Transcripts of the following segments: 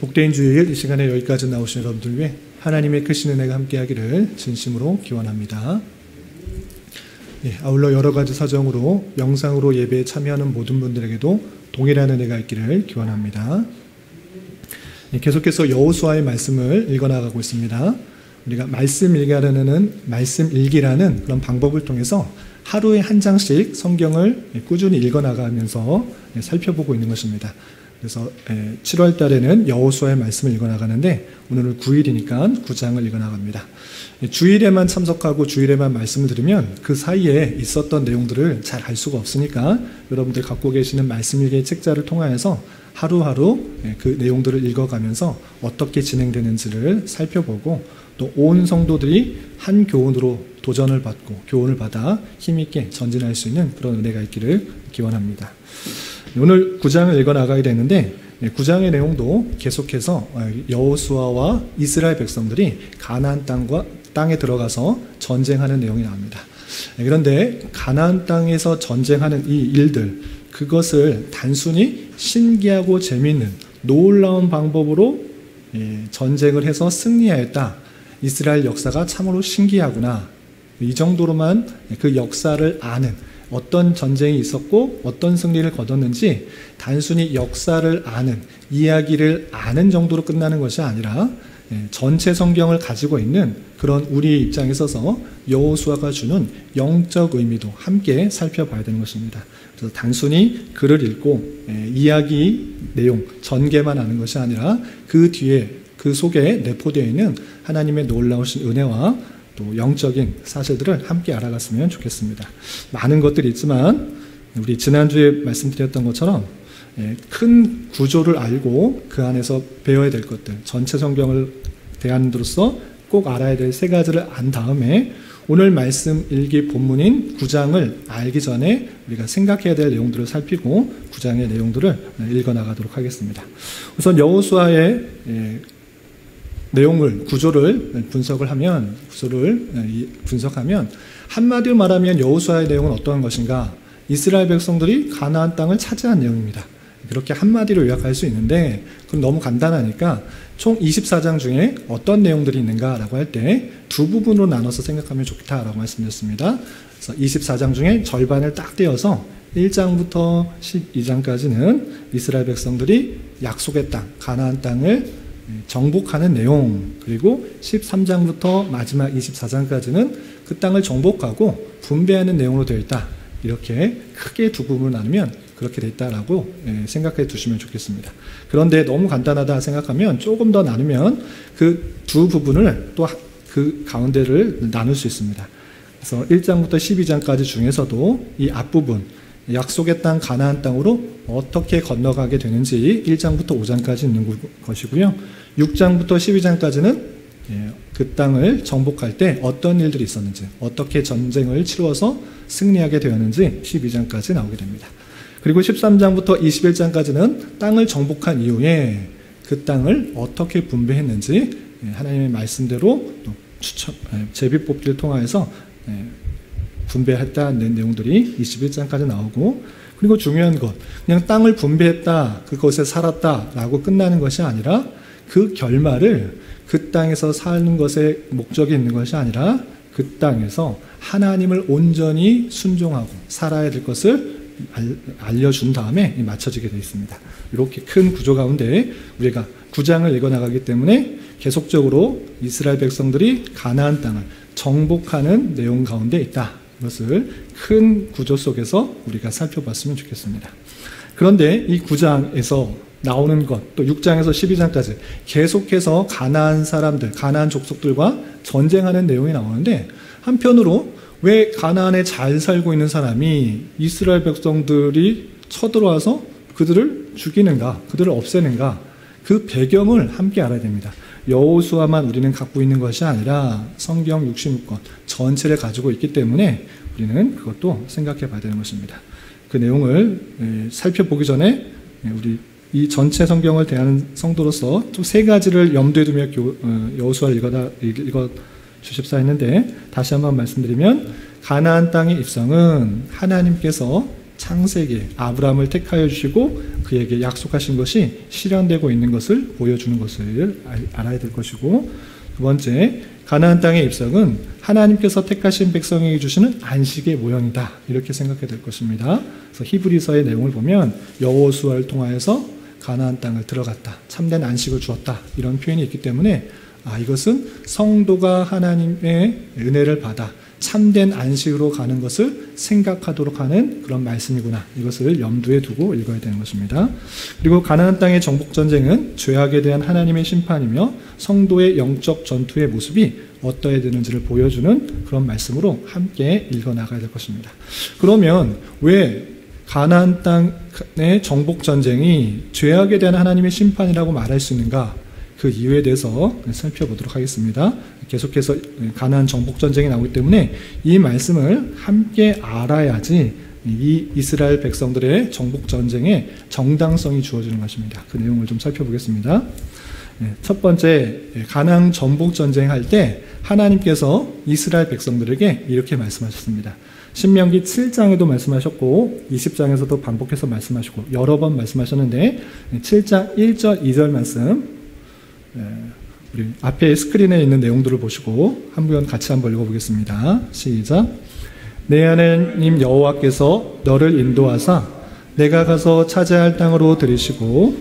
복된 주일 이 시간에 여기까지 나오신 여러분들 위해 하나님의 크신 은혜가 함께하기를 진심으로 기원합니다. 아울러 여러 가지 사정으로 영상으로 예배에 참여하는 모든 분들에게도 동일한 은혜가 있기를 기원합니다. 계속해서 여호수아의 말씀을 읽어나가고 있습니다. 우리가 말씀 일기라는 그런 방법을 통해서 하루에 한 장씩 성경을 꾸준히 읽어나가면서 살펴보고 있는 것입니다. 그래서 7월 달에는 여호수아의 말씀을 읽어나가는데 오늘은 9일이니까 9장을 읽어나갑니다. 주일에만 참석하고 주일에만 말씀을 들으면 그 사이에 있었던 내용들을 잘 알 수가 없으니까 여러분들 갖고 계시는 말씀일기 책자를 통하여서 하루하루 그 내용들을 읽어가면서 어떻게 진행되는지를 살펴보고 또 온 성도들이 한 교훈으로 도전을 받고 교훈을 받아 힘있게 전진할 수 있는 그런 은혜가 있기를 기원합니다. 오늘 9장을 읽어나가야 되는데 9장의 내용도 계속해서 여호수아와 이스라엘 백성들이 가나안 땅에 들어가서 전쟁하는 내용이 나옵니다. 그런데 가나안 땅에서 전쟁하는 이 일들, 그것을 단순히 신기하고 재미있는 놀라운 방법으로 전쟁을 해서 승리하였다. 이스라엘 역사가 참으로 신기하구나. 이 정도로만 그 역사를 아는, 어떤 전쟁이 있었고 어떤 승리를 거뒀는지 단순히 역사를 아는, 이야기를 아는 정도로 끝나는 것이 아니라 전체 성경을 가지고 있는 그런 우리의 입장에 서서 여호수아가 주는 영적 의미도 함께 살펴봐야 되는 것입니다. 그래서 단순히 글을 읽고 이야기 내용, 전개만 아는 것이 아니라 그 뒤에 그 속에 내포되어 있는 하나님의 놀라우신 은혜와 또 영적인 사실들을 함께 알아갔으면 좋겠습니다. 많은 것들이 있지만 우리 지난주에 말씀드렸던 것처럼 큰 구조를 알고 그 안에서 배워야 될 것들, 전체 성경을 대하는으로서 꼭 알아야 될 세 가지를 안 다음에 오늘 말씀 일기 본문인 9장을 알기 전에 우리가 생각해야 될 내용들을 살피고 9장의 내용들을 읽어나가도록 하겠습니다. 우선 여호수아의 내용을, 구조를 분석하면 한마디로 말하면 여호수아의 내용은 어떠한 것인가? 이스라엘 백성들이 가나안 땅을 차지한 내용입니다. 그렇게 한마디로 요약할 수 있는데 그건 너무 간단하니까 총 24장 중에 어떤 내용들이 있는가라고 할 때 두 부분으로 나눠서 생각하면 좋다라고 말씀드렸습니다. 그래서 24장 중에 절반을 딱 떼어서 1장부터 12장까지는 이스라엘 백성들이 약속의 땅, 가나안 땅을 정복하는 내용, 그리고 13장부터 마지막 24장까지는 그 땅을 정복하고 분배하는 내용으로 되어 있다. 이렇게 크게 두 부분으로 나누면 그렇게 되어 있다라고 생각해 두시면 좋겠습니다. 그런데 너무 간단하다 생각하면 조금 더 나누면 그 두 부분을 또 그 가운데를 나눌 수 있습니다. 그래서 1장부터 12장까지 중에서도 이 앞부분, 약속의 땅 가나안 땅으로 어떻게 건너가게 되는지 1장부터 5장까지 있는 것이고요. 6장부터 12장까지는 그 땅을 정복할 때 어떤 일들이 있었는지, 어떻게 전쟁을 치루어서 승리하게 되었는지 12장까지 나오게 됩니다. 그리고 13장부터 21장까지는 땅을 정복한 이후에 그 땅을 어떻게 분배했는지 하나님의 말씀대로 제비뽑기를 통하여서 분배했다는 내용들이 21장까지 나오고, 그리고 중요한 것, 그냥 땅을 분배했다, 그것에 살았다라고 끝나는 것이 아니라 그 결말을 그 땅에서 사는 것에 목적이 있는 것이 아니라 그 땅에서 하나님을 온전히 순종하고 살아야 될 것을 알려준 다음에 맞춰지게 되어 있습니다. 이렇게 큰 구조 가운데 우리가 9장을 읽어나가기 때문에 계속적으로 이스라엘 백성들이 가나안 땅을 정복하는 내용 가운데 있다. 이것을 큰 구조 속에서 우리가 살펴봤으면 좋겠습니다. 그런데 이 9장에서 나오는 것, 또 6장에서 12장까지 계속해서 가나안 사람들, 가나안 족속들과 전쟁하는 내용이 나오는데, 한편으로 왜 가나안에 잘 살고 있는 사람이 이스라엘 백성들이 쳐들어와서 그들을 죽이는가, 그들을 없애는가, 그 배경을 함께 알아야 됩니다. 여호수아만 우리는 갖고 있는 것이 아니라 성경 66권 전체를 가지고 있기 때문에 우리는 그것도 생각해 봐야 되는 것입니다. 그 내용을 살펴보기 전에 우리 이 전체 성경을 대하는 성도로서 또 세 가지를 염두에 두며 여호수아를 읽어 주십사 했는데, 다시 한번 말씀드리면 가나안 땅의 입성은 하나님께서 창세기에 아브라함을 택하여 주시고 그에게 약속하신 것이 실현되고 있는 것을 보여주는 것을 알아야 될 것이고, 두 번째, 가나안 땅의 입성은 하나님께서 택하신 백성에게 주시는 안식의 모형이다, 이렇게 생각해야 될 것입니다. 그래서 히브리서의 내용을 보면 여호수아를 통하여서 가나안 땅을 들어갔다, 참된 안식을 주었다, 이런 표현이 있기 때문에 이것은 성도가 하나님의 은혜를 받아 참된 안식으로 가는 것을 생각하도록 하는 그런 말씀이구나, 이것을 염두에 두고 읽어야 되는 것입니다. 그리고 가나안 땅의 정복전쟁은 죄악에 대한 하나님의 심판이며 성도의 영적 전투의 모습이 어떠해야 되는지를 보여주는 그런 말씀으로 함께 읽어나가야 될 것입니다. 그러면 왜 가나안 땅의 정복전쟁이 죄악에 대한 하나님의 심판이라고 말할 수 있는가, 그 이유에 대해서 살펴보도록 하겠습니다. 계속해서 가나안 정복전쟁이 나오기 때문에 이 말씀을 함께 알아야지 이 이스라엘 백성들의 정복전쟁에 정당성이 주어지는 것입니다. 그 내용을 좀 살펴보겠습니다. 첫 번째, 가나안 정복전쟁 할 때 하나님께서 이스라엘 백성들에게 이렇게 말씀하셨습니다. 신명기 7장에도 말씀하셨고 20장에서도 반복해서 말씀하시고 여러 번 말씀하셨는데, 7장 1절 2절 말씀, 우리 앞에 스크린에 있는 내용들을 보시고 한번 같이 한번 읽어보겠습니다. 시작. 내 하나님 여호와께서 너를 인도하사 내가 가서 차지할 땅으로 들이시고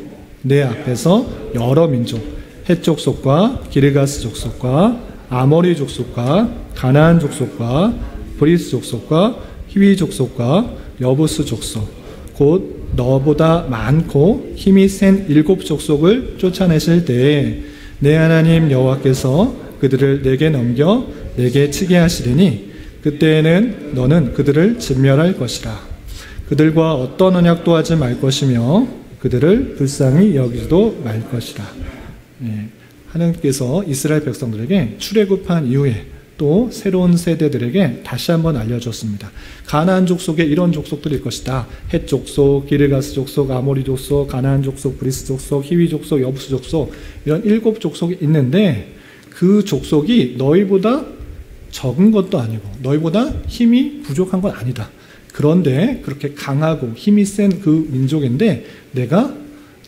내 앞에서 여러 민족, 헷 족속과 기르가스 족속과 아모리 족속과 가나안 족속과 브리스 족속과 히위 족속과 여부스 족속, 곧 너보다 많고 힘이 센 7 족속을 쫓아내실 때에 내 하나님 여호와께서 그들을 내게 넘겨 내게 치게 하시리니 그때에는 너는 그들을 진멸할 것이라. 그들과 어떤 언약도 하지 말 것이며 그들을 불쌍히 여기지도 말 것이라. 하나님께서 이스라엘 백성들에게 출애굽한 이후에 또 새로운 세대들에게 다시 한번 알려줬습니다. 가나안 족속에 이런 족속들일 것이다. 헷 족속, 기르가스 족속, 아모리 족속, 가나안 족속, 브리스 족속, 히위 족속, 여부스 족속, 이런 7 족속이 있는데 그 족속이 너희보다 적은 것도 아니고 너희보다 힘이 부족한 건 아니다. 그런데 그렇게 강하고 힘이 센 그 민족인데 내가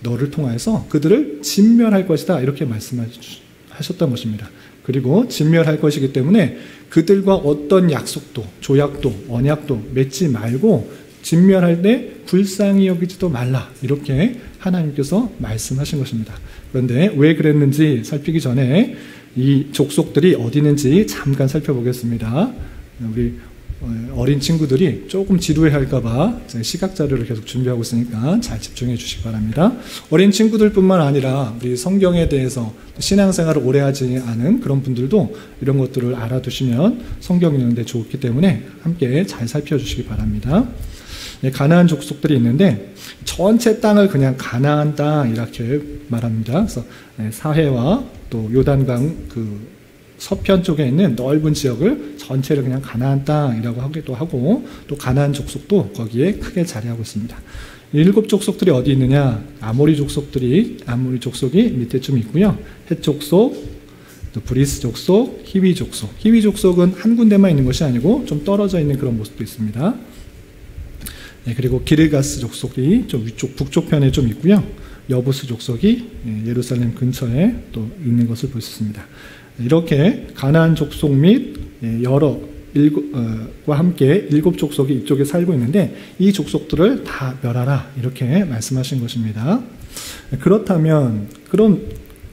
너를 통하여서 그들을 진멸할 것이다, 이렇게 말씀하셨던 것입니다. 그리고 진멸할 것이기 때문에 그들과 어떤 약속도, 조약도, 언약도 맺지 말고 진멸할 때 불쌍히 여기지도 말라, 이렇게 하나님께서 말씀하신 것입니다. 그런데 왜 그랬는지 살피기 전에 이 족속들이 어디 있는지 잠깐 살펴보겠습니다. 우리 어린 친구들이 조금 지루해할까 봐 시각 자료를 계속 준비하고 있으니까 잘 집중해 주시기 바랍니다. 어린 친구들뿐만 아니라 우리 성경에 대해서 신앙생활을 오래 하지 않은 그런 분들도 이런 것들을 알아두시면 성경 읽는데 좋기 때문에 함께 잘 살펴주시기 바랍니다. 가나안 족속들이 있는데 전체 땅을 그냥 가나안 땅 이렇게 말합니다. 그래서 사해와 또 요단강 그 서편 쪽에 있는 넓은 지역을 전체를 그냥 가나안 땅이라고 하기도 하고, 또 가나안 족속도 거기에 크게 자리하고 있습니다. 7 족속들이 어디 있느냐? 아모리 족속이 밑에 좀 있고요. 헷 족속, 또 브리스 족속, 히위 족속. 히위 족속은 한 군데만 있는 것이 아니고 좀 떨어져 있는 그런 모습도 있습니다. 그리고 기르가스 족속이 좀 위쪽 북쪽 편에 좀 있고요. 여부스 족속이 예루살렘 근처에 또 있는 것을 볼 수 있습니다. 이렇게 가나안 족속 및 여러 과 함께 7 족속이 이쪽에 살고 있는데 이 족속들을 다 멸하라, 이렇게 말씀하신 것입니다. 그렇다면 그럼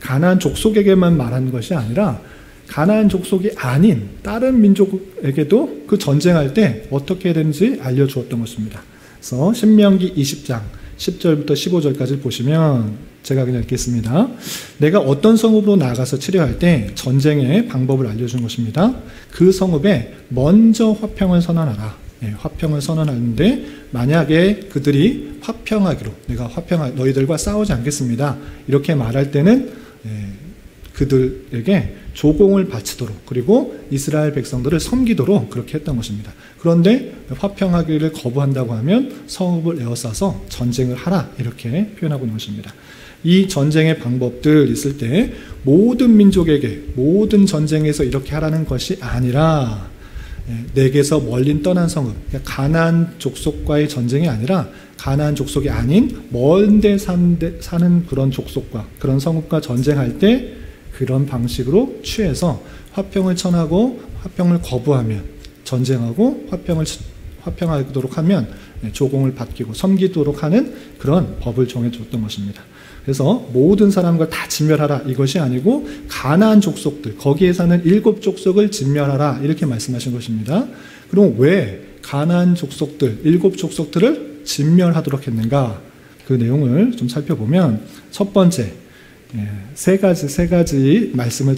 가나안 족속에게만 말하는 것이 아니라 가나안 족속이 아닌 다른 민족에게도 그 전쟁할 때 어떻게 해야 되는지 알려주었던 것입니다. 그래서 신명기 20장 10절부터 15절까지 보시면 제가 그냥 읽겠습니다. 내가 어떤 성읍으로 나가서 치료할 때 전쟁의 방법을 알려준 것입니다. 그 성읍에 먼저 화평을 선언하라. 화평을 선언하는데 만약에 그들이 화평하기로, 내가 너희들과 싸우지 않겠습니다, 이렇게 말할 때는 그들에게 조공을 바치도록, 그리고 이스라엘 백성들을 섬기도록 그렇게 했던 것입니다. 그런데 화평하기를 거부한다고 하면 성읍을 에워싸서 전쟁을 하라, 이렇게 표현하고 있는 것입니다. 이 전쟁의 방법들 있을 때 모든 민족에게 모든 전쟁에서 이렇게 하라는 것이 아니라 내게서 멀리 떠난 성읍, 가나안 족속과의 전쟁이 아니라 가나안 족속이 아닌 먼데 사는 그런 족속과 그런 성읍과 전쟁할 때 그런 방식으로 취해서 화평을 청하고 화평을 거부하면 전쟁하고 화평하도록 하면 조공을 받기고 섬기도록 하는 그런 법을 정해줬던 것입니다. 그래서 모든 사람과 다 진멸하라 이것이 아니고 가나안 족속들 거기에 사는 7족속을 진멸하라 이렇게 말씀하신 것입니다. 그럼 왜 가나안 족속들 7족속들을 진멸하도록 했는가? 그 내용을 좀 살펴보면 첫 번째 세 가지 말씀을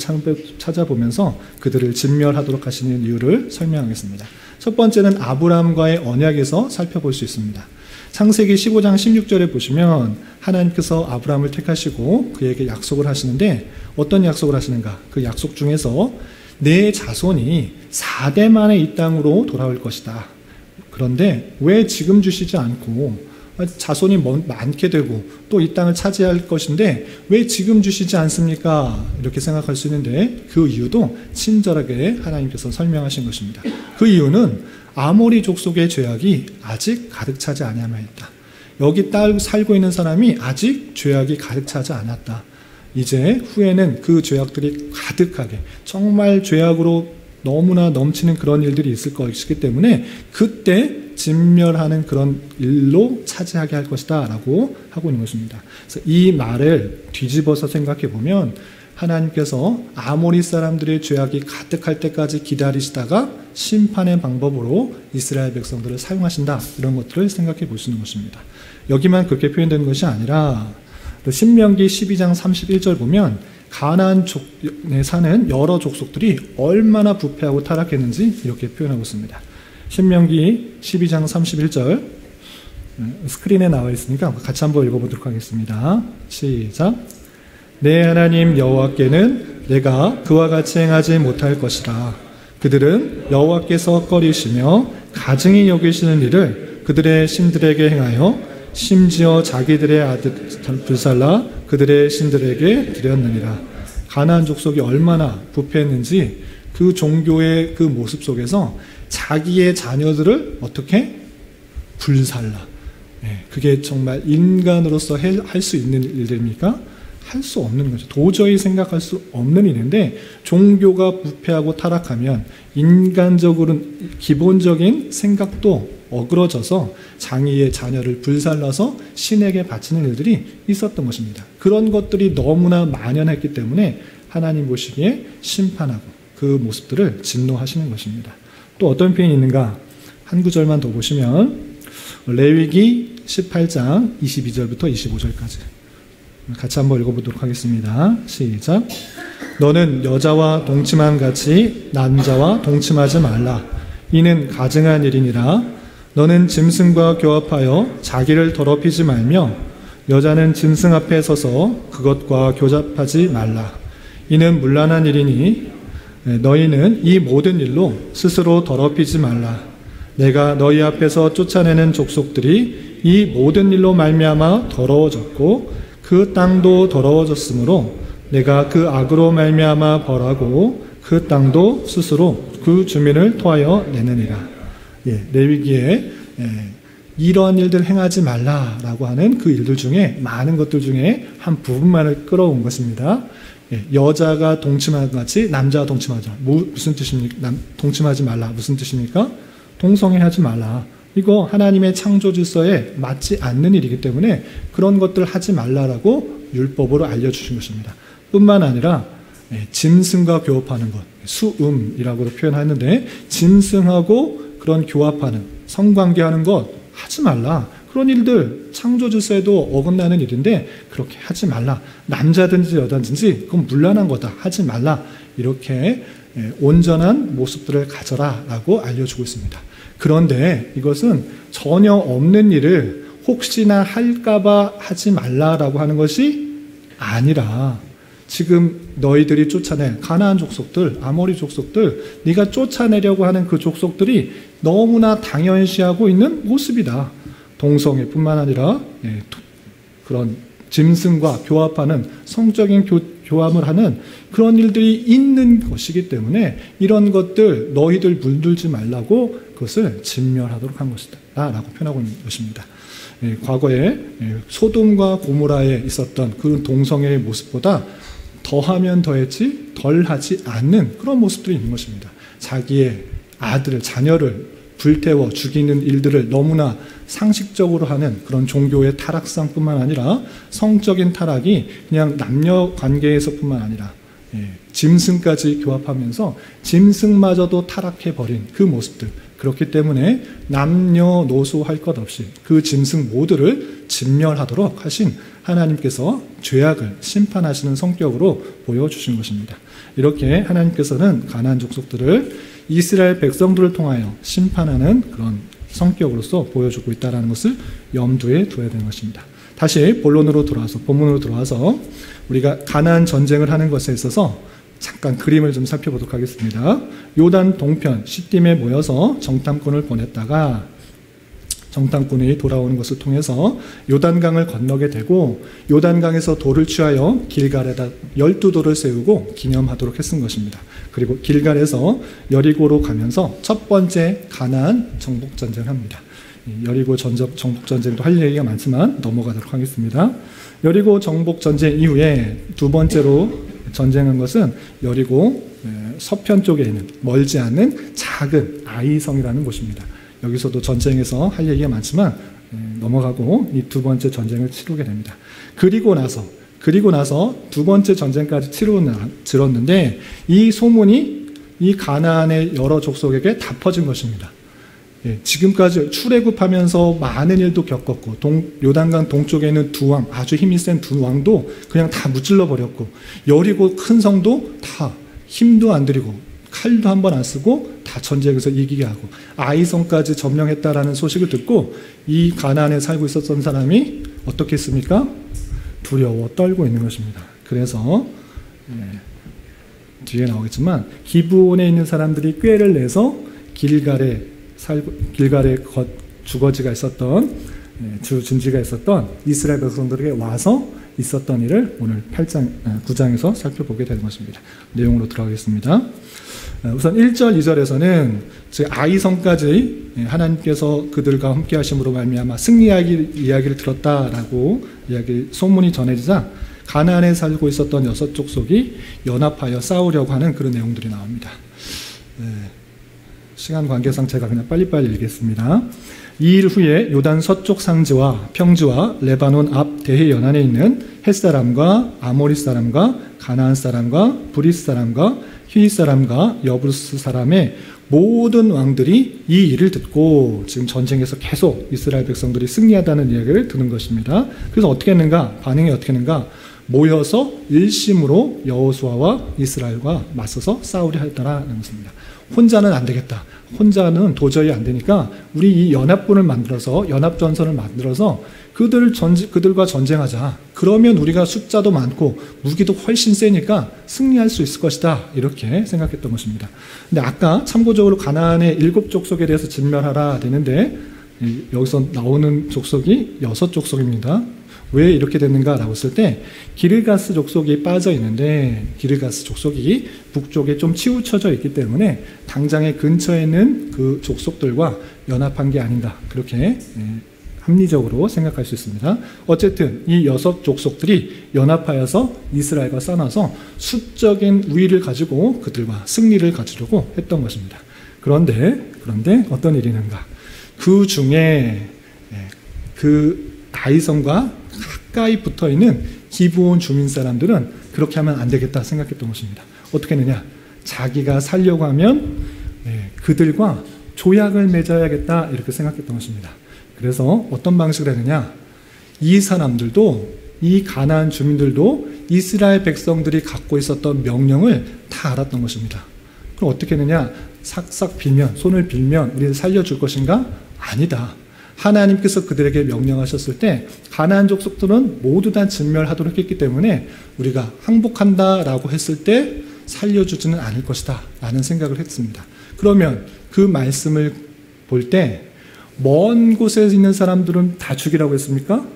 찾아보면서 그들을 진멸하도록 하시는 이유를 설명하겠습니다. 첫 번째는 아브라함과의 언약에서 살펴볼 수 있습니다. 창세기 15장 16절에 보시면 하나님께서 아브라함을 택하시고 그에게 약속을 하시는데 어떤 약속을 하시는가? 그 약속 중에서 내 자손이 4대 만에 이 땅으로 돌아올 것이다. 그런데 왜 지금 주시지 않고 자손이 많게 되고 또 이 땅을 차지할 것인데 왜 지금 주시지 않습니까? 이렇게 생각할 수 있는데 그 이유도 친절하게 하나님께서 설명하신 것입니다. 그 이유는 아모리 족속의 죄악이 아직 가득 차지 아니하였다. 여기 살고 있는 사람이 아직 죄악이 가득 차지 않았다. 이제 후에는 그 죄악들이 가득하게 정말 죄악으로 너무나 넘치는 그런 일들이 있을 것이기 때문에 그때 진멸하는 그런 일로 차지하게 할 것이다 라고 하고 있는 것입니다. 그래서 이 말을 뒤집어서 생각해 보면 하나님께서 아모리 사람들의 죄악이 가득할 때까지 기다리시다가 심판의 방법으로 이스라엘 백성들을 사용하신다 이런 것들을 생각해 볼 수 있는 것입니다. 여기만 그렇게 표현되는 것이 아니라 신명기 12장 31절 보면 가나안에 사는 여러 족속들이 얼마나 부패하고 타락했는지 이렇게 표현하고 있습니다. 신명기 12장 31절 스크린에 나와 있으니까 같이 한번 읽어보도록 하겠습니다. 시작. 내 하나님 여호와께는 내가 그와 같이 행하지 못할 것이라. 그들은 여호와께서 꺼리시며 가증히 여기시는 일을 그들의 신들에게 행하여 심지어 자기들의 아들 불살라 그들의 신들에게 드렸느니라. 가나안 족속이 얼마나 부패했는지 그 종교의 그 모습 속에서 자기의 자녀들을 어떻게 불살라. 그게 정말 인간으로서 할 수 있는 일입니까? 할 수 없는 거죠. 도저히 생각할 수 없는 일인데 종교가 부패하고 타락하면 인간적으로 기본적인 생각도 어그러져서 장의의 자녀를 불살라서 신에게 바치는 일들이 있었던 것입니다. 그런 것들이 너무나 만연했기 때문에 하나님 보시기에 심판하고 그 모습들을 진노하시는 것입니다. 또 어떤 표현이 있는가? 한 구절만 더 보시면 레위기 18장 22절부터 25절까지 같이 한번 읽어보도록 하겠습니다. 시작. 너는 여자와 동침함 같이 남자와 동침하지 말라. 이는 가증한 일이니라. 너는 짐승과 교합하여 자기를 더럽히지 말며 여자는 짐승 앞에 서서 그것과 교잡하지 말라. 이는 문란한 일이니 너희는 이 모든 일로 스스로 더럽히지 말라. 내가 너희 앞에서 쫓아내는 족속들이 이 모든 일로 말미암아 더러워졌고 그 땅도 더러워졌으므로 내가 그 악으로 말미암아 벌하고 그 땅도 스스로 그 주민을 토하여 내느니라. 레위기에 이러한 일들 행하지 말라라고 하는 그 일들 중에 많은 것들 중에 한 부분만을 끌어온 것입니다. 여자가 동침하는 같이 남자가 동침하지 말라. 무슨 뜻입니까? 동침하지 말라. 무슨 뜻입니까? 동성애하지 말라. 이거 하나님의 창조 질서에 맞지 않는 일이기 때문에 그런 것들 하지 말라라고 율법으로 알려주신 것입니다. 뿐만 아니라 짐승과 교합하는 것, 수음이라고도 표현하는데 짐승하고 그런 교합하는, 성관계하는 것 하지 말라. 그런 일들 창조 질서에도 어긋나는 일인데 그렇게 하지 말라. 남자든지 여자든지 그건 문란한 거다. 하지 말라. 이렇게 온전한 모습들을 가져라 라고 알려주고 있습니다. 그런데 이것은 전혀 없는 일을 혹시나 할까봐 하지 말라라고 하는 것이 아니라 지금 너희들이 쫓아낼 가나안 족속들, 아모리 족속들, 네가 쫓아내려고 하는 그 족속들이 너무나 당연시하고 있는 모습이다. 동성애뿐만 아니라 그런 짐승과 교합하는 성적인 교함을 하는 그런 일들이 있는 것이기 때문에 이런 것들 너희들 물들지 말라고 그것을 진멸하도록 한 것이다 라고 표현하고 있는 것입니다. 과거에 소돔과 고모라에 있었던 그런 동성애의 모습보다 더하면 더했지 덜하지 않는 그런 모습들이 있는 것입니다. 자기의 아들을 자녀를 불태워 죽이는 일들을 너무나 상식적으로 하는 그런 종교의 타락상뿐만 아니라 성적인 타락이 그냥 남녀 관계에서뿐만 아니라 짐승까지 교합하면서 짐승마저도 타락해버린 그 모습들, 그렇기 때문에 남녀노소 할 것 없이 그 짐승 모두를 진멸하도록 하신 하나님께서 죄악을 심판하시는 성격으로 보여주신 것입니다. 이렇게 하나님께서는 가나안 족속들을 이스라엘 백성들을 통하여 심판하는 그런 성격으로서 보여주고 있다는 것을 염두에 둬야 되는 것입니다. 다시 본론으로 돌아와서, 본문으로 돌아와서 우리가 가나안 전쟁을 하는 것에 있어서 잠깐 그림을 좀 살펴보도록 하겠습니다. 요단 동편 시딤에 모여서 정탐꾼을 보냈다가 정탐꾼이 돌아오는 것을 통해서 요단강을 건너게 되고 요단강에서 돌을 취하여 길갈에다 12돌을 세우고 기념하도록 했은 것입니다. 그리고 길갈에서 여리고로 가면서 첫 번째 가나안 정복전쟁을 합니다. 여리고 정복전쟁도 할 얘기가 많지만 넘어가도록 하겠습니다. 여리고 정복전쟁 이후에 두 번째로 전쟁한 것은 여리고 서편 쪽에 있는 멀지 않는 작은 아이성이라는 곳입니다. 여기서도 전쟁에서 할 얘기가 많지만 넘어가고 이 두 번째 전쟁을 치르게 됩니다. 그리고 나서 두 번째 전쟁까지 치렀는데 이 소문이 이 가나안의 여러 족속에게 다 퍼진 것입니다. 지금까지 출애굽하면서 많은 일도 겪었고 요단강 동쪽에 있는 두 왕, 아주 힘이 센 두 왕도 그냥 다 무찔러 버렸고 여리고 큰 성도 다 힘도 안 들이고 칼도 한 번 안 쓰고 다 전쟁에서 이기게 하고 아이성까지 점령했다라는 소식을 듣고 이 가나안에 살고 있었던 사람이 어떻게 했습니까? 두려워 떨고 있는 것입니다. 그래서 뒤에 나오겠지만 기브온에 있는 사람들이 꾀를 내서 길갈에 주거지가 있었던 준지가 있었던 이스라엘 백성들에게 와서 있었던 일을 오늘 9장에서 살펴보게 되는 것입니다. 내용으로 들어가겠습니다. 우선 1절, 2절에서는 아이성까지 하나님께서 그들과 함께 하심으로 말미암아 승리 이야기를 들었다라고 소문이 전해지자 가나안에 살고 있었던 6족속이 연합하여 싸우려고 하는 그런 내용들이 나옵니다. 시간 관계상 제가 그냥 빨리빨리 읽겠습니다. 2일 후에 요단 서쪽 상지와 평지와 레바논 앞 대해 연안에 있는 헷사람과 아모리 사람과 가나안 사람과 브리스 사람과 히윗 사람과 여부스 사람의 모든 왕들이 이 일을 듣고 지금 전쟁에서 계속 이스라엘 백성들이 승리하다는 이야기를 듣는 것입니다. 그래서 어떻게 했는가? 반응이 어떻게 했는가? 모여서 일심으로 여호수아와 이스라엘과 맞서서 싸우려 했다라는 것입니다. 혼자는 안 되겠다. 혼자는 도저히 안 되니까 우리 이 연합군을 만들어서 연합전선을 만들어서 그들과 전쟁하자. 그러면 우리가 숫자도 많고 무기도 훨씬 세니까 승리할 수 있을 것이다. 이렇게 생각했던 것입니다. 근데 아까 참고적으로 가나안의 7족속에 대해서 진멸하라 되는데 여기서 나오는 족속이 6족속입니다. 왜 이렇게 됐는가라고 했을 때 기르가스 족속이 빠져 있는데 기르가스 족속이 북쪽에 좀 치우쳐져 있기 때문에 당장에 근처에 있는 그 족속들과 연합한 게 아닌가 그렇게 합리적으로 생각할 수 있습니다. 어쨌든 이 6족속들이 연합하여서 이스라엘과 싸워서 수적인 우위를 가지고 그들과 승리를 가지려고 했던 것입니다. 그런데 어떤 일이 있는가? 그 중에 그 아이성과 가까이 붙어있는 기브온 주민 사람들은 그렇게 하면 안 되겠다 생각했던 것입니다. 어떻게 했느냐? 자기가 살려고 하면 그들과 조약을 맺어야겠다 이렇게 생각했던 것입니다. 그래서 어떤 방식을 했느냐? 이 사람들도 이 가나안 주민들도 이스라엘 백성들이 갖고 있었던 명령을 다 알았던 것입니다. 그럼 어떻게 했느냐? 싹싹 빌면, 손을 빌면 우리를 살려줄 것인가? 아니다. 하나님께서 그들에게 명령하셨을 때 가나안 족속들은 모두 다 진멸하도록 했기 때문에 우리가 항복한다라고 했을 때 살려주지는 않을 것이다 라는 생각을 했습니다. 그러면 그 말씀을 볼 때 먼 곳에 있는 사람들은 다 죽이라고 했습니까?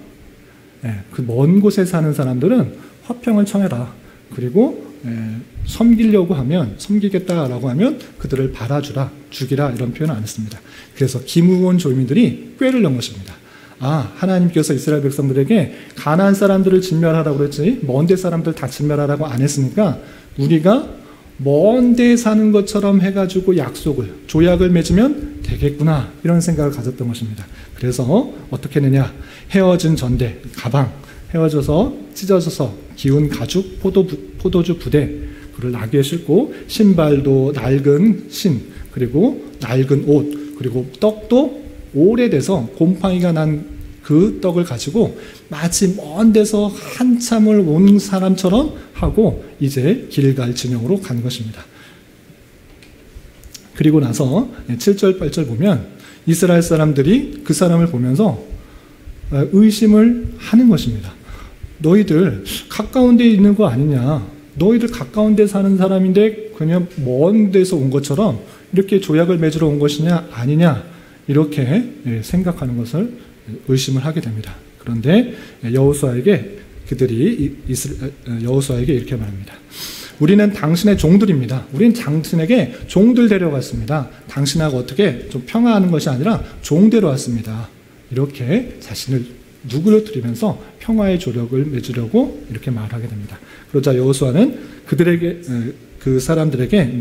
그 먼 곳에 사는 사람들은 화평을 청해라. 그리고 섬기려고 하면, 섬기겠다라고 하면 그들을 받아주라, 죽이라, 이런 표현을 안 했습니다. 그래서 기므온 조민들이 꾀를 넣은 것입니다. 아, 하나님께서 이스라엘 백성들에게 가나안 사람들을 진멸하라고 그랬지 먼 데 사람들 다 진멸하라고 안 했으니까 우리가 먼 데 사는 것처럼 해가지고 약속을, 조약을 맺으면 되겠구나, 이런 생각을 가졌던 것입니다. 그래서 어떻게 했느냐, 헤어진 전대, 가방, 헤어져서 찢어져서 기운 가죽, 포도주 부대, 그를 나귀에 싣고 신발도 낡은 신, 그리고 낡은 옷, 그리고 떡도 오래돼서 곰팡이가 난 그 떡을 가지고 마치 먼 데서 한참을 온 사람처럼 하고 이제 길갈 진영으로 간 것입니다. 그리고 나서 7절, 8절 보면 이스라엘 사람들이 그 사람을 보면서 의심을 하는 것입니다. 너희들 가까운 데 있는 거 아니냐, 너희들 가까운 데 사는 사람인데 그냥 먼 데서 온 것처럼 이렇게 조약을 맺으러 온 것이냐 아니냐, 이렇게 생각하는 것을 의심을 하게 됩니다. 그런데 여호수아에게 여호수아에게 이렇게 말합니다. 우리는 당신의 종들입니다. 우리는 당신에게 종들 데려갔습니다. 당신하고 어떻게 좀 평화하는 것이 아니라 종대로 왔습니다. 이렇게 자신을 누구를 드리면서 평화의 조력을 맺으려고 이렇게 말하게 됩니다. 그러자 여호수아는 그 사람들에게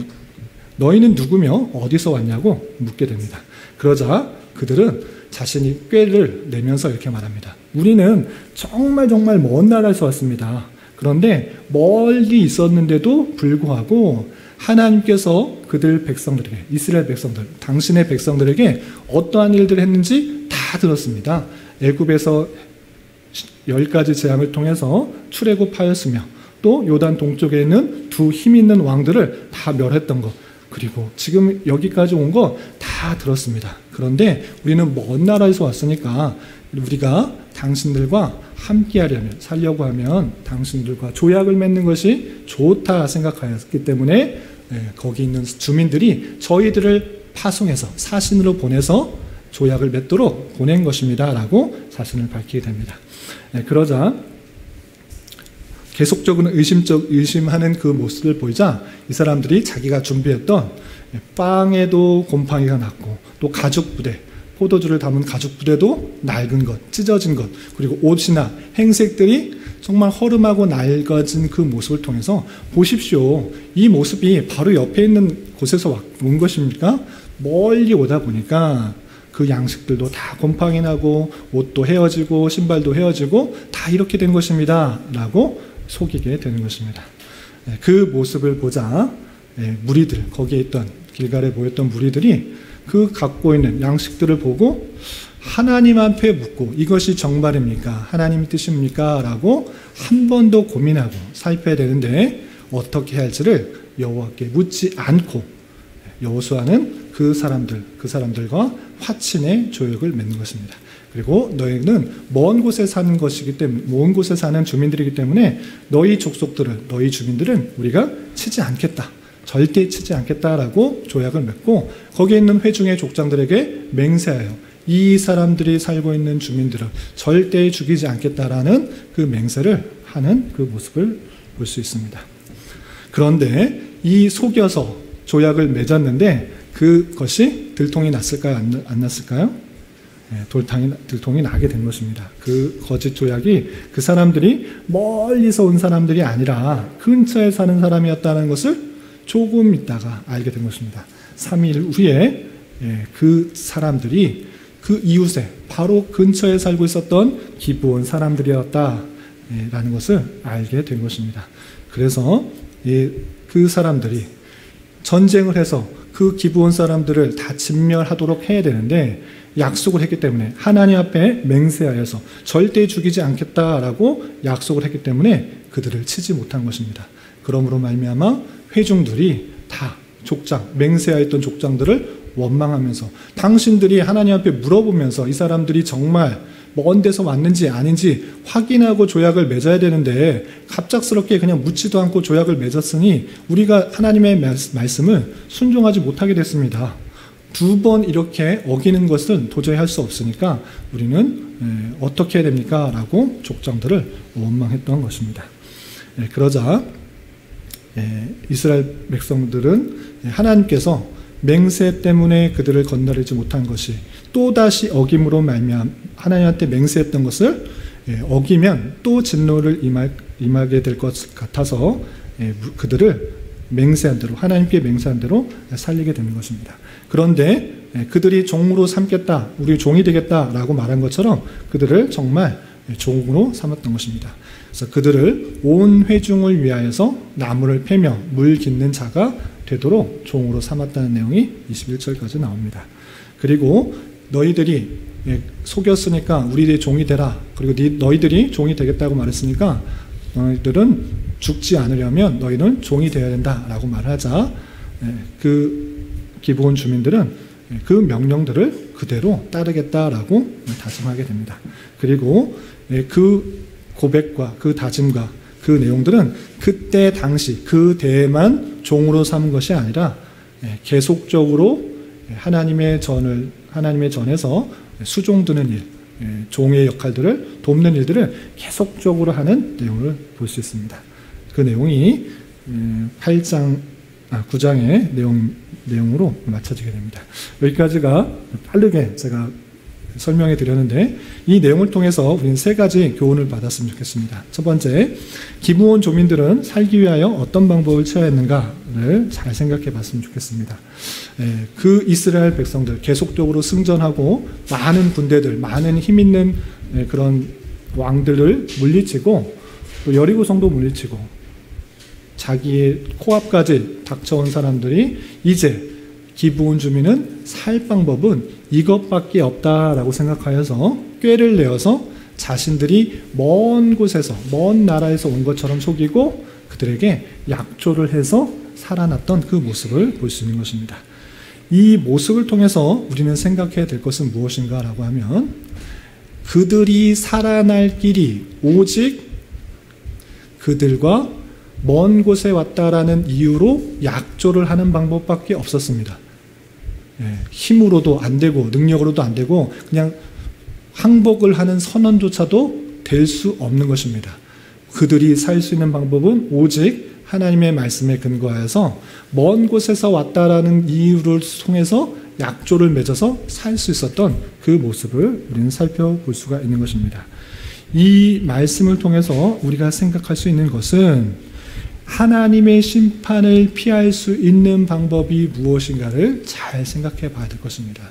너희는 누구며 어디서 왔냐고 묻게 됩니다. 그러자 그들은 자신이 꾀를 내면서 이렇게 말합니다. 우리는 정말 먼 나라에서 왔습니다. 그런데 멀리 있었는데도 불구하고 하나님께서 그들 백성들에게, 이스라엘 백성들, 당신의 백성들에게 어떠한 일들을 했는지 다 들었습니다. 애굽에서 10가지 재앙을 통해서 출애굽하였으며 또 요단 동쪽에 있는 두 힘 있는 왕들을 다 멸했던 것, 그리고 지금 여기까지 온 거 다 들었습니다. 그런데 우리는 먼 나라에서 왔으니까 우리가 당신들과 함께 하려면, 살려고 하면 당신들과 조약을 맺는 것이 좋다 생각하였기 때문에 거기 있는 주민들이 저희들을 파송해서 사신으로 보내서 조약을 맺도록 보낸 것입니다 라고 자신을 밝히게 됩니다. 그러자 계속적으로 의심하는 그 모습을 보이자 이 사람들이 자기가 준비했던 빵에도 곰팡이가 났고 또 가죽 부대, 포도주를 담은 가죽 부대도 낡은 것, 찢어진 것, 그리고 옷이나 행색들이 정말 허름하고 낡아진 그 모습을 통해서 보십시오. 이 모습이 바로 옆에 있는 곳에서 온 것입니까? 멀리 오다 보니까 그 양식들도 다 곰팡이 나고 옷도 헤어지고 신발도 헤어지고 다 이렇게 된 것입니다 라고 속이게 되는 것입니다. 그 모습을 보자 무리들, 거기에 있던 길갈에 모였던 무리들이 그 갖고 있는 양식들을 보고 하나님 앞에 묻고 이것이 정말입니까? 하나님의 뜻입니까? 라고 한 번 더 고민하고 살펴야 되는데 어떻게 할지를 여호와께 묻지 않고 여호수아는 그 사람들과 화친의 조약을 맺는 것입니다. 그리고 너희는 먼 곳에 사는 것이기 때문에, 먼 곳에 사는 주민들이기 때문에 너희 족속들을, 너희 주민들은 우리가 치지 않겠다, 절대 치지 않겠다라고 조약을 맺고 거기에 있는 회중의 족장들에게 맹세하여 이 사람들이 살고 있는 주민들을 절대 죽이지 않겠다라는 그 맹세를 하는 그 모습을 볼 수 있습니다. 그런데 이 속여서 조약을 맺었는데 그것이 들통이 났을까요? 안 났을까요? 들통이 나게 된 것입니다. 그 거짓 조약이 그 사람들이 멀리서 온 사람들이 아니라 근처에 사는 사람이었다는 것을 조금 있다가 알게 된 것입니다. 3일 후에 그 사람들이 그 이웃에 바로 근처에 살고 있었던 기브온 사람들이었다라는 것을 알게 된 것입니다. 그래서 그 사람들이 전쟁을 해서 그 기브온 사람들을 다 진멸하도록 해야 되는데 약속을 했기 때문에, 하나님 앞에 맹세하여서 절대 죽이지 않겠다라고 약속을 했기 때문에 그들을 치지 못한 것입니다. 그러므로 말미암아 회중들이 다 맹세하였던 족장들을 원망하면서 당신들이 하나님 앞에 물어보면서 이 사람들이 정말 먼 데서 왔는지 아닌지 확인하고 조약을 맺어야 되는데 갑작스럽게 그냥 묻지도 않고 조약을 맺었으니 우리가 하나님의 말씀을 순종하지 못하게 됐습니다. 2번 이렇게 어기는 것은 도저히 할 수 없으니까 우리는 어떻게 해야 됩니까? 라고 족장들을 원망했던 것입니다. 그러자 이스라엘 백성들은 하나님께서 맹세 때문에 그들을 건너리지 못한 것이 또다시 어김으로 말미암아 하나님한테 맹세했던 것을 어기면 또 진노를 임하게 될 것 같아서 그들을 맹세한 대로, 하나님께 맹세한 대로 살리게 되는 것입니다. 그런데 그들이 종으로 삼겠다, 우리 종이 되겠다라고 말한 것처럼 그들을 정말 종으로 삼았던 것입니다. 그래서 그들을 온 회중을 위하여서 나무를 패며 물 짓는 자가 되도록 종으로 삼았다는 내용이 21절까지 나옵니다. 그리고 너희들이 속였으니까 우리들의 종이 되라. 그리고 너희들이 종이 되겠다고 말했으니까 너희들은 죽지 않으려면 너희는 종이 되어야 된다라고 말하자 그 기브온 주민들은 그 명령들을 그대로 따르겠다라고 다짐하게 됩니다. 그리고 그 고백과 그 다짐과 그 내용들은 그때 당시 그 대에만 종으로 삼은 것이 아니라 계속적으로 하나님의 전에서 수종드는 일, 종의 역할들을 돕는 일들을 계속적으로 하는 내용을 볼 수 있습니다. 그 내용이 9장의 내용으로 맞춰지게 됩니다. 여기까지가 빠르게 제가 설명해 드렸는데 이 내용을 통해서 우리는 3가지 교훈을 받았으면 좋겠습니다. 첫 번째, 기브온 조민들은 살기 위하여 어떤 방법을 취해야 했는가를 잘 생각해 봤으면 좋겠습니다. 그 이스라엘 백성들 계속적으로 승전하고 많은 군대들, 많은 힘 있는 그런 왕들을 물리치고 또 여리고성도 물리치고 자기의 코앞까지 닥쳐온 사람들이 이제 기브온 주민은 살 방법은 이것밖에 없다라고 생각하여서 꾀를 내어서 자신들이 먼 곳에서, 먼 나라에서 온 것처럼 속이고 그들에게 약조를 해서 살아났던 그 모습을 볼 수 있는 것입니다. 이 모습을 통해서 우리는 생각해야 될 것은 무엇인가라고 하면 그들이 살아날 길이 오직 그들과 먼 곳에 왔다라는 이유로 약조를 하는 방법밖에 없었습니다. 힘으로도 안 되고 능력으로도 안 되고 그냥 항복을 하는 선언조차도 될 수 없는 것입니다. 그들이 살 수 있는 방법은 오직 하나님의 말씀에 근거하여서 먼 곳에서 왔다라는 이유를 통해서 약조를 맺어서 살 수 있었던 그 모습을 우리는 살펴볼 수가 있는 것입니다. 이 말씀을 통해서 우리가 생각할 수 있는 것은 하나님의 심판을 피할 수 있는 방법이 무엇인가를 잘 생각해 봐야 될 것입니다.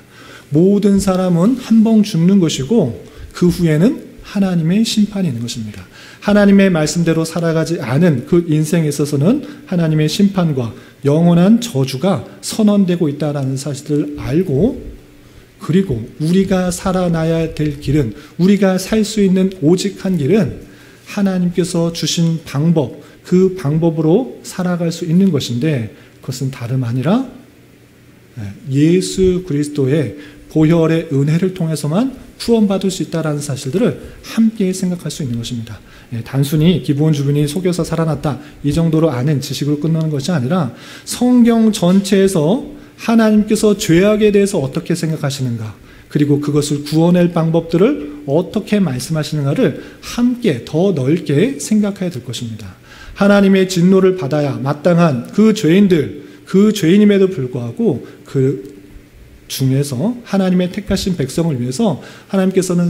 모든 사람은 한 번 죽는 것이고 그 후에는 하나님의 심판이 있는 것입니다. 하나님의 말씀대로 살아가지 않은 그 인생에 있어서는 하나님의 심판과 영원한 저주가 선언되고 있다는 사실을 알고 그리고 우리가 살아나야 될 길은 우리가 살 수 있는 오직 한 길은 하나님께서 주신 방법 그 방법으로 살아갈 수 있는 것인데 그것은 다름 아니라 예수 그리스도의 보혈의 은혜를 통해서만 구원받을 수 있다는 사실들을 함께 생각할 수 있는 것입니다. 단순히 기브온 주민이 속여서 살아났다 이 정도로 아는 지식으로 끝나는 것이 아니라 성경 전체에서 하나님께서 죄악에 대해서 어떻게 생각하시는가 그리고 그것을 구원할 방법들을 어떻게 말씀하시는가를 함께 더 넓게 생각해야 될 것입니다. 하나님의 진노를 받아야 마땅한 그 죄인들, 그 죄인임에도 불구하고 그 중에서 하나님의 택하신 백성을 위해서 하나님께서는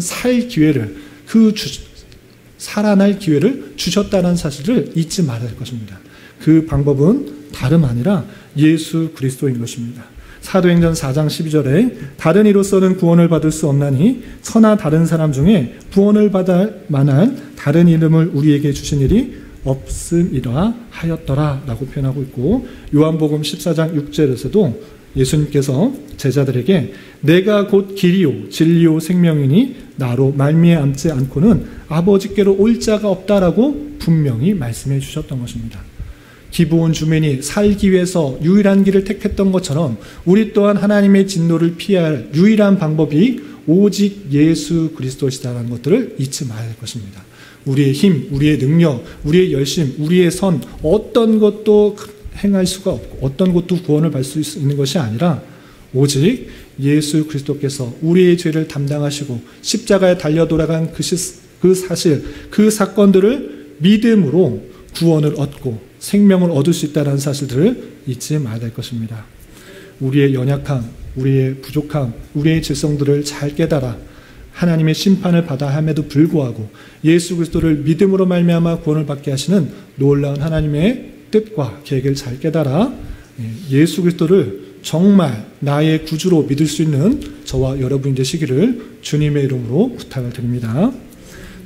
살아날 기회를 주셨다는 사실을 잊지 말아야 할 것입니다. 그 방법은 다름 아니라 예수 그리스도인 것입니다. 사도행전 4장 12절에 다른 이로서는 구원을 받을 수 없나니 천하 다른 사람 중에 구원을 받을 만한 다른 이름을 우리에게 주신 일이 없음이라 하였더라 라고 표현하고 있고 요한복음 14장 6절에서도 예수님께서 제자들에게 내가 곧 길이요 진리요 생명이니 나로 말미암지 않고는 아버지께로 올 자가 없다라고 분명히 말씀해 주셨던 것입니다. 기브온 주민이 살기 위해서 유일한 길을 택했던 것처럼 우리 또한 하나님의 진노를 피할 유일한 방법이 오직 예수 그리스도시다라는 것들을 잊지 말아야 할 것입니다. 우리의 힘, 우리의 능력, 우리의 열심, 우리의 선 어떤 것도 행할 수가 없고 어떤 것도 구원을 받을 수 있는 것이 아니라 오직 예수 그리스도께서 우리의 죄를 담당하시고 십자가에 달려 돌아간 그 사실, 그 사건들을 믿음으로 구원을 얻고 생명을 얻을 수 있다는 사실들을 잊지 말아야 될 것입니다. 우리의 연약함, 우리의 부족함, 우리의 죄성들을 잘 깨달아 하나님의 심판을 받아 함에도 불구하고 예수 그리스도를 믿음으로 말미암아 구원을 받게 하시는 놀라운 하나님의 뜻과 계획을 잘 깨달아 예수 그리스도를 정말 나의 구주로 믿을 수 있는 저와 여러분이 되시기를 주님의 이름으로 부탁을 드립니다.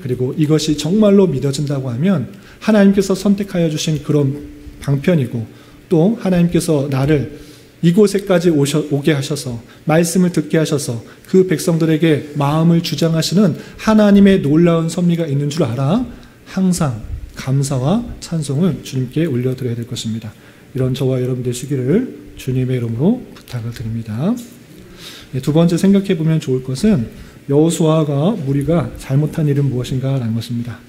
그리고 이것이 정말로 믿어진다고 하면 하나님께서 선택하여 주신 그런 방편이고 또 하나님께서 나를 이곳에까지 오게 하셔서 말씀을 듣게 하셔서 그 백성들에게 마음을 주장하시는 하나님의 놀라운 섭리가 있는 줄 알아 항상 감사와 찬송을 주님께 올려드려야 될 것입니다. 이런 저와 여러분 되시기를 주님의 이름으로 부탁을 드립니다. 두 번째 생각해 보면 좋을 것은 여호수아가 무리가 잘못한 일은 무엇인가 라는 것입니다.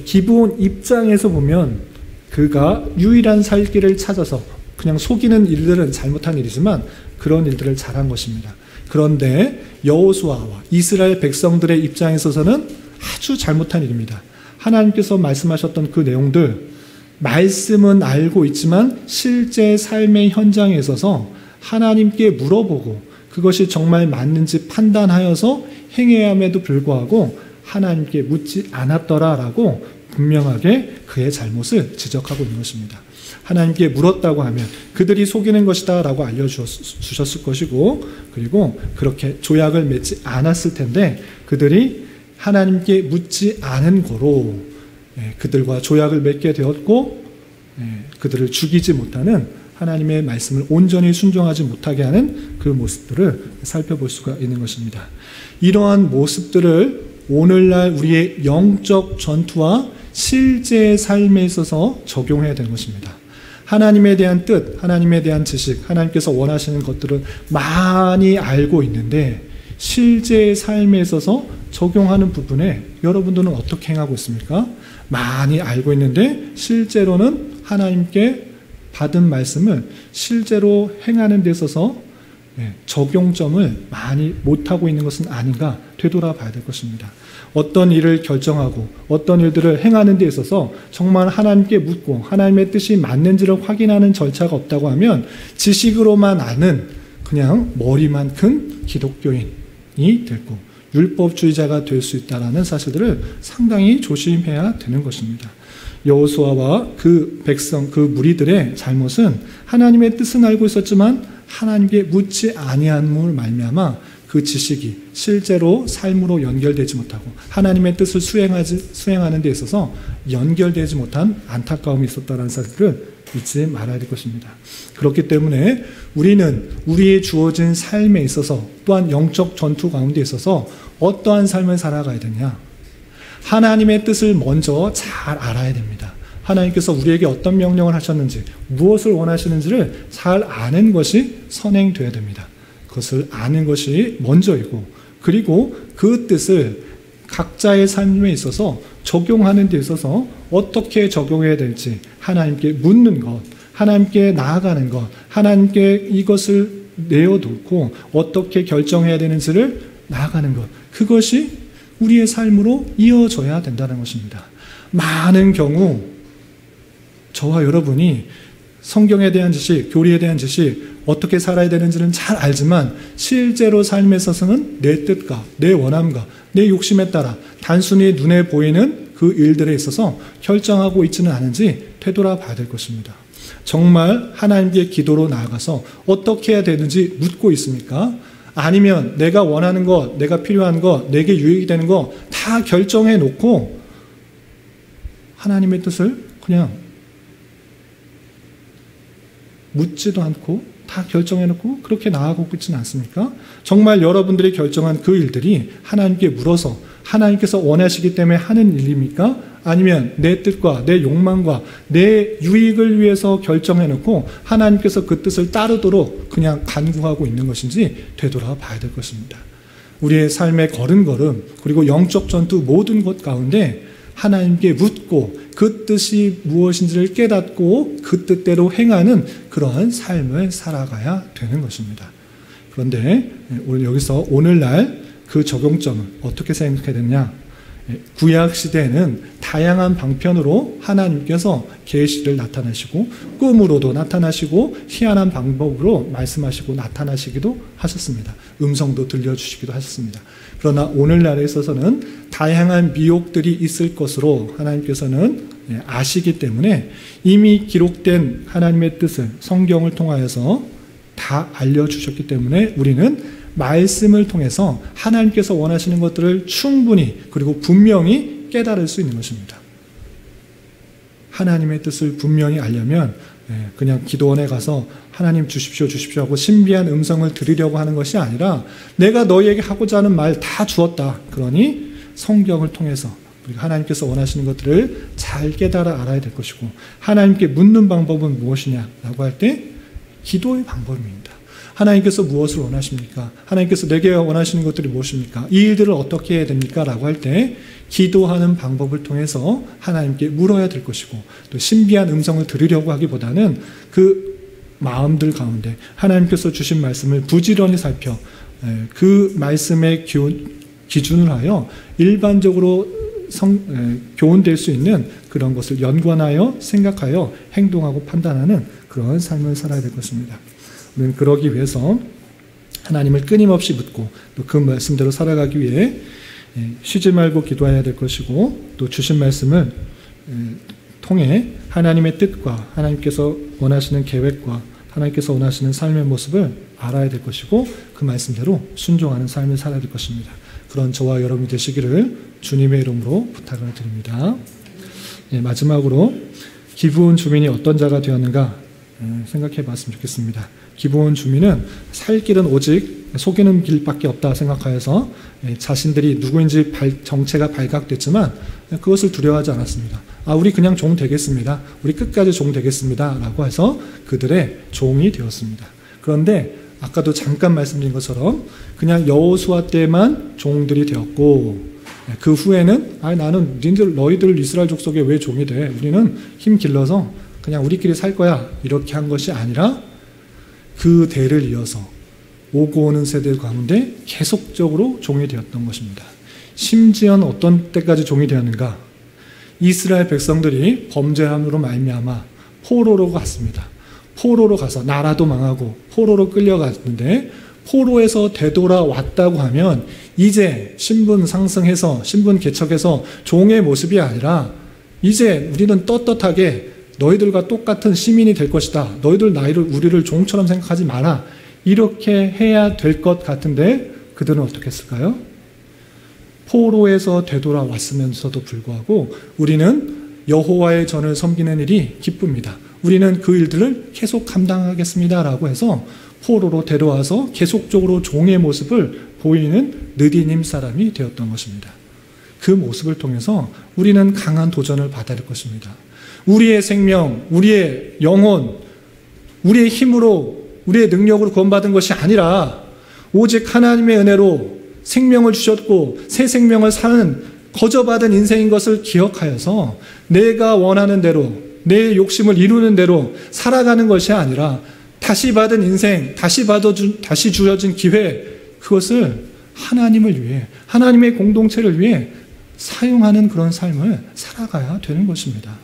기본 입장에서 보면 그가 유일한 살 길을 찾아서 그냥 속이는 일들은 잘못한 일이지만 그런 일들을 잘한 것입니다. 그런데 여호수아와 이스라엘 백성들의 입장에 있어서는 아주 잘못한 일입니다. 하나님께서 말씀하셨던 그 내용들, 말씀은 알고 있지만 실제 삶의 현장에 있어서 하나님께 물어보고 그것이 정말 맞는지 판단하여서 행해야 함에도 불구하고 하나님께 묻지 않았더라라고 분명하게 그의 잘못을 지적하고 있는 것입니다. 하나님께 물었다고 하면 그들이 속이는 것이다 라고 알려주셨을 것이고 그리고 그렇게 조약을 맺지 않았을 텐데 그들이 하나님께 묻지 않은 거로 그들과 조약을 맺게 되었고 그들을 죽이지 못하는 하나님의 말씀을 온전히 순종하지 못하게 하는 그 모습들을 살펴볼 수가 있는 것입니다. 이러한 모습들을 오늘날 우리의 영적 전투와 실제 삶에 있어서 적용해야 되는 것입니다. 하나님에 대한 뜻, 하나님에 대한 지식, 하나님께서 원하시는 것들을 많이 알고 있는데 실제 삶에 있어서 적용하는 부분에 여러분들은 어떻게 행하고 있습니까? 많이 알고 있는데 실제로는 하나님께 받은 말씀을 실제로 행하는 데 있어서 적용점을 많이 못하고 있는 것은 아닌가 되돌아봐야 될 것입니다. 어떤 일을 결정하고 어떤 일들을 행하는 데 있어서 정말 하나님께 묻고 하나님의 뜻이 맞는지를 확인하는 절차가 없다고 하면 지식으로만 아는 그냥 머리만 큰 기독교인이 되고 율법주의자가 될 수 있다는 사실들을 상당히 조심해야 되는 것입니다. 여호수아와 그 백성, 그 무리들의 잘못은 하나님의 뜻은 알고 있었지만 하나님께 묻지 아니함으로 말미암아 그 지식이 실제로 삶으로 연결되지 못하고 하나님의 뜻을 수행하는 데 있어서 연결되지 못한 안타까움이 있었다는 사실을 잊지 말아야 될 것입니다. 그렇기 때문에 우리는 우리의 주어진 삶에 있어서 또한 영적 전투 가운데 있어서 어떠한 삶을 살아가야 되냐? 하나님의 뜻을 먼저 잘 알아야 됩니다. 하나님께서 우리에게 어떤 명령을 하셨는지 무엇을 원하시는지를 잘 아는 것이 선행되어야 됩니다. 그것을 아는 것이 먼저이고 그리고 그 뜻을 각자의 삶에 있어서 적용하는 데 있어서 어떻게 적용해야 될지 하나님께 묻는 것, 하나님께 나아가는 것, 하나님께 이것을 내어놓고 어떻게 결정해야 되는지를 나아가는 것, 그것이 우리의 삶으로 이어져야 된다는 것입니다. 많은 경우 저와 여러분이 성경에 대한 지식, 교리에 대한 지식, 어떻게 살아야 되는지는 잘 알지만 실제로 삶에 있어서는 내 뜻과 내 원함과 내 욕심에 따라 단순히 눈에 보이는 그 일들에 있어서 결정하고 있지는 않은지 되돌아봐야 될 것입니다. 정말 하나님께 기도로 나아가서 어떻게 해야 되는지 묻고 있습니까? 아니면 내가 원하는 것, 내가 필요한 것, 내게 유익이 되는 것 다 결정해 놓고 하나님의 뜻을 그냥 묻지도 않고 다 결정해 놓고 그렇게 나아가고 있지는 않습니까? 정말 여러분들이 결정한 그 일들이 하나님께 물어서 하나님께서 원하시기 때문에 하는 일입니까? 아니면 내 뜻과 내 욕망과 내 유익을 위해서 결정해 놓고 하나님께서 그 뜻을 따르도록 그냥 간구하고 있는 것인지 되돌아봐야 될 것입니다. 우리의 삶의 걸음걸음 그리고 영적 전투 모든 것 가운데 하나님께 묻고 그 뜻이 무엇인지를 깨닫고 그 뜻대로 행하는 그러한 삶을 살아가야 되는 것입니다. 그런데 오늘 여기서 오늘날 그 적용점을 어떻게 생각해야 되느냐? 구약 시대에는 다양한 방편으로 하나님께서 계시를 나타나시고 꿈으로도 나타나시고 희한한 방법으로 말씀하시고 나타나시기도 하셨습니다. 음성도 들려주시기도 하셨습니다. 그러나 오늘날에 있어서는 다양한 미혹들이 있을 것으로 하나님께서는 아시기 때문에 이미 기록된 하나님의 뜻을 성경을 통하여서 다 알려주셨기 때문에 우리는 말씀을 통해서 하나님께서 원하시는 것들을 충분히 그리고 분명히 깨달을 수 있는 것입니다. 하나님의 뜻을 분명히 알려면 그냥 기도원에 가서 하나님 주십시오 주십시오 하고 신비한 음성을 들으려고 하는 것이 아니라 내가 너희에게 하고자 하는 말 다 주었다. 그러니 성경을 통해서 우리가 하나님께서 원하시는 것들을 잘 깨달아 알아야 될 것이고 하나님께 묻는 방법은 무엇이냐라고 할 때 기도의 방법입니다. 하나님께서 무엇을 원하십니까? 하나님께서 내게 원하시는 것들이 무엇입니까? 이 일들을 어떻게 해야 됩니까? 라고 할 때 기도하는 방법을 통해서 하나님께 물어야 될 것이고 또 신비한 음성을 들으려고 하기보다는 그 마음들 가운데 하나님께서 주신 말씀을 부지런히 살펴 그 말씀의 기준을 하여 일반적으로 교훈될 수 있는 그런 것을 연관하여 생각하여 행동하고 판단하는 그런 삶을 살아야 될 것입니다. 우리는 그러기 위해서 하나님을 끊임없이 묻고 또 그 말씀대로 살아가기 위해 쉬지 말고 기도해야 될 것이고 또 주신 말씀을 통해 하나님의 뜻과 하나님께서 원하시는 계획과 하나님께서 원하시는 삶의 모습을 알아야 될 것이고 그 말씀대로 순종하는 삶을 살아야 될 것입니다. 그런 저와 여러분이 되시기를 주님의 이름으로 부탁을 드립니다. 마지막으로 기브온 주민이 어떤 자가 되었는가 생각해 봤으면 좋겠습니다. 기브온 주민은 살 길은 오직 속이는 길밖에 없다 생각하여서 자신들이 누구인지 정체가 발각됐지만 그것을 두려워하지 않았습니다. 우리 그냥 종 되겠습니다. 우리 끝까지 종 되겠습니다. 라고 해서 그들의 종이 되었습니다. 그런데 아까도 잠깐 말씀드린 것처럼 그냥 여호수아 때만 종들이 되었고 그 후에는 나는 너희들 이스라엘 족속에 왜 종이 돼? 우리는 힘 길러서 그냥 우리끼리 살 거야. 이렇게 한 것이 아니라 그 대를 이어서 오고 오는 세대 가운데 계속적으로 종이 되었던 것입니다. 심지어는 어떤 때까지 종이 되었는가? 이스라엘 백성들이 범죄함으로 말미암아 포로로 갔습니다. 포로로 가서 나라도 망하고 포로로 끌려갔는데 포로에서 되돌아왔다고 하면 이제 신분 상승해서 신분 개척해서 종의 모습이 아니라 이제 우리는 떳떳하게 너희들과 똑같은 시민이 될 것이다. 너희들 우리를 종처럼 생각하지 마라. 이렇게 해야 될 것 같은데 그들은 어떻게 했을까요? 포로에서 되돌아왔으면서도 불구하고 우리는 여호와의 전을 섬기는 일이 기쁩니다. 우리는 그 일들을 계속 감당하겠습니다. 라고 해서 포로로 데려와서 계속적으로 종의 모습을 보이는 느디님 사람이 되었던 것입니다. 그 모습을 통해서 우리는 강한 도전을 받아야 할 것입니다. 우리의 생명, 우리의 영혼, 우리의 힘으로, 우리의 능력으로 구원받은 것이 아니라 오직 하나님의 은혜로 생명을 주셨고 새 생명을 사는 거저받은 인생인 것을 기억하여서 내가 원하는 대로 내 욕심을 이루는 대로 살아가는 것이 아니라 다시 받은 인생, 다시 주어진 기회, 그것을 하나님을 위해, 하나님의 공동체를 위해 사용하는 그런 삶을 살아가야 되는 것입니다.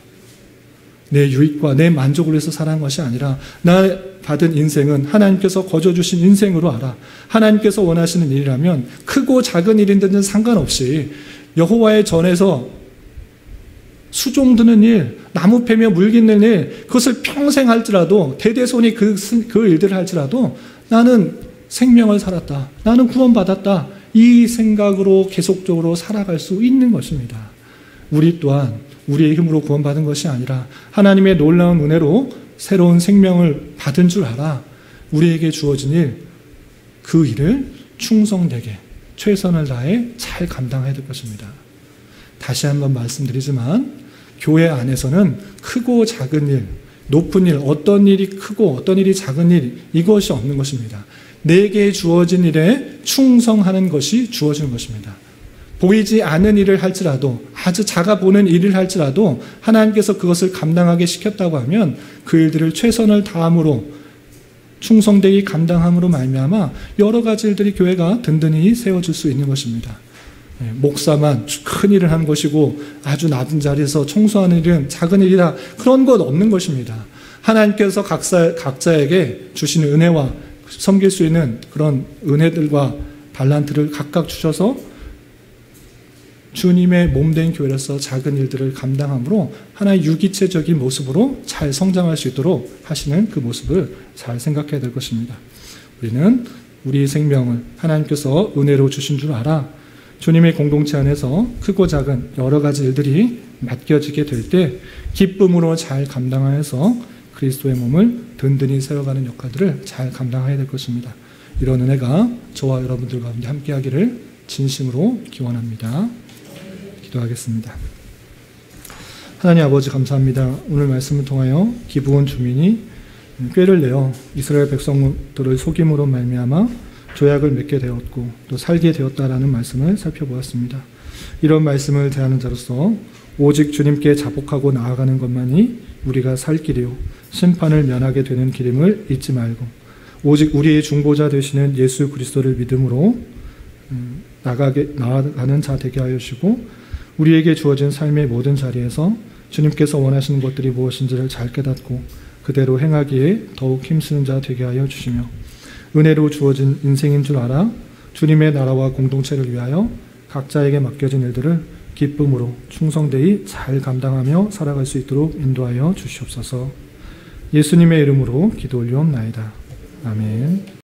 내 유익과 내 만족을 위해서 살아가는 것이 아니라 나 받은 인생은 하나님께서 거저주신 인생으로 알아. 하나님께서 원하시는 일이라면 크고 작은 일인지는 상관없이 여호와의 전에서 수종 드는 일, 나무 패며 물 깃는 일, 그것을 평생 할지라도 대대손이 그 일들을 할지라도 나는 생명을 살았다. 나는 구원받았다. 이 생각으로 계속적으로 살아갈 수 있는 것입니다. 우리 또한 우리의 힘으로 구원받은 것이 아니라 하나님의 놀라운 은혜로 새로운 생명을 받은 줄 알아. 우리에게 주어진 일, 그 일을 충성되게 최선을 다해 잘 감당해야 될 것입니다. 다시 한번 말씀드리지만 교회 안에서는 크고 작은 일, 높은 일, 어떤 일이 크고 어떤 일이 작은 일, 이것이 없는 것입니다. 내게 주어진 일에 충성하는 것이 주어지는 것입니다. 보이지 않은 일을 할지라도, 아주 작아 보는 일을 할지라도 하나님께서 그것을 감당하게 시켰다고 하면 그 일들을 최선을 다함으로 충성되이 감당함으로 말미암아 여러 가지 일들이 교회가 든든히 세워질 수 있는 것입니다. 목사만 큰 일을 한 것이고 아주 낮은 자리에서 청소하는 일은 작은 일이다, 그런 것 없는 것입니다. 하나님께서 각자에게 주시는 은혜와 섬길 수 있는 그런 은혜들과 달란트를 각각 주셔서 주님의 몸된 교회로서 작은 일들을 감당함으로 하나의 유기체적인 모습으로 잘 성장할 수 있도록 하시는 그 모습을 잘 생각해야 될 것입니다. 우리는 우리의 생명을 하나님께서 은혜로 주신 줄 알아 주님의 공동체 안에서 크고 작은 여러 가지 일들이 맡겨지게 될 때 기쁨으로 잘 감당하여서 그리스도의 몸을 든든히 세워가는 역할들을 잘 감당해야 될 것입니다. 이런 은혜가 저와 여러분들 가운데 함께하기를 진심으로 기원합니다. 기도하겠습니다. 하나님 아버지, 감사합니다. 오늘 말씀을 통하여 기브온 주민이 꾀를 내어 이스라엘 백성들을 속임으로 말미암아 조약을 맺게 되었고 또 살게 되었다라는 말씀을 살펴보았습니다. 이런 말씀을 대하는 자로서 오직 주님께 자복하고 나아가는 것만이 우리가 살 길이요 심판을 면하게 되는 길임을 잊지 말고 오직 우리의 중보자 되시는 예수 그리스도를 믿음으로 나아가는 자 되게 하여 주시고 우리에게 주어진 삶의 모든 자리에서 주님께서 원하시는 것들이 무엇인지를 잘 깨닫고 그대로 행하기에 더욱 힘쓰는 자 되게 하여 주시며 은혜로 주어진 인생인 줄 알아 주님의 나라와 공동체를 위하여 각자에게 맡겨진 일들을 기쁨으로 충성되이 잘 감당하며 살아갈 수 있도록 인도하여 주시옵소서. 예수님의 이름으로 기도 올리옵나이다. 아멘.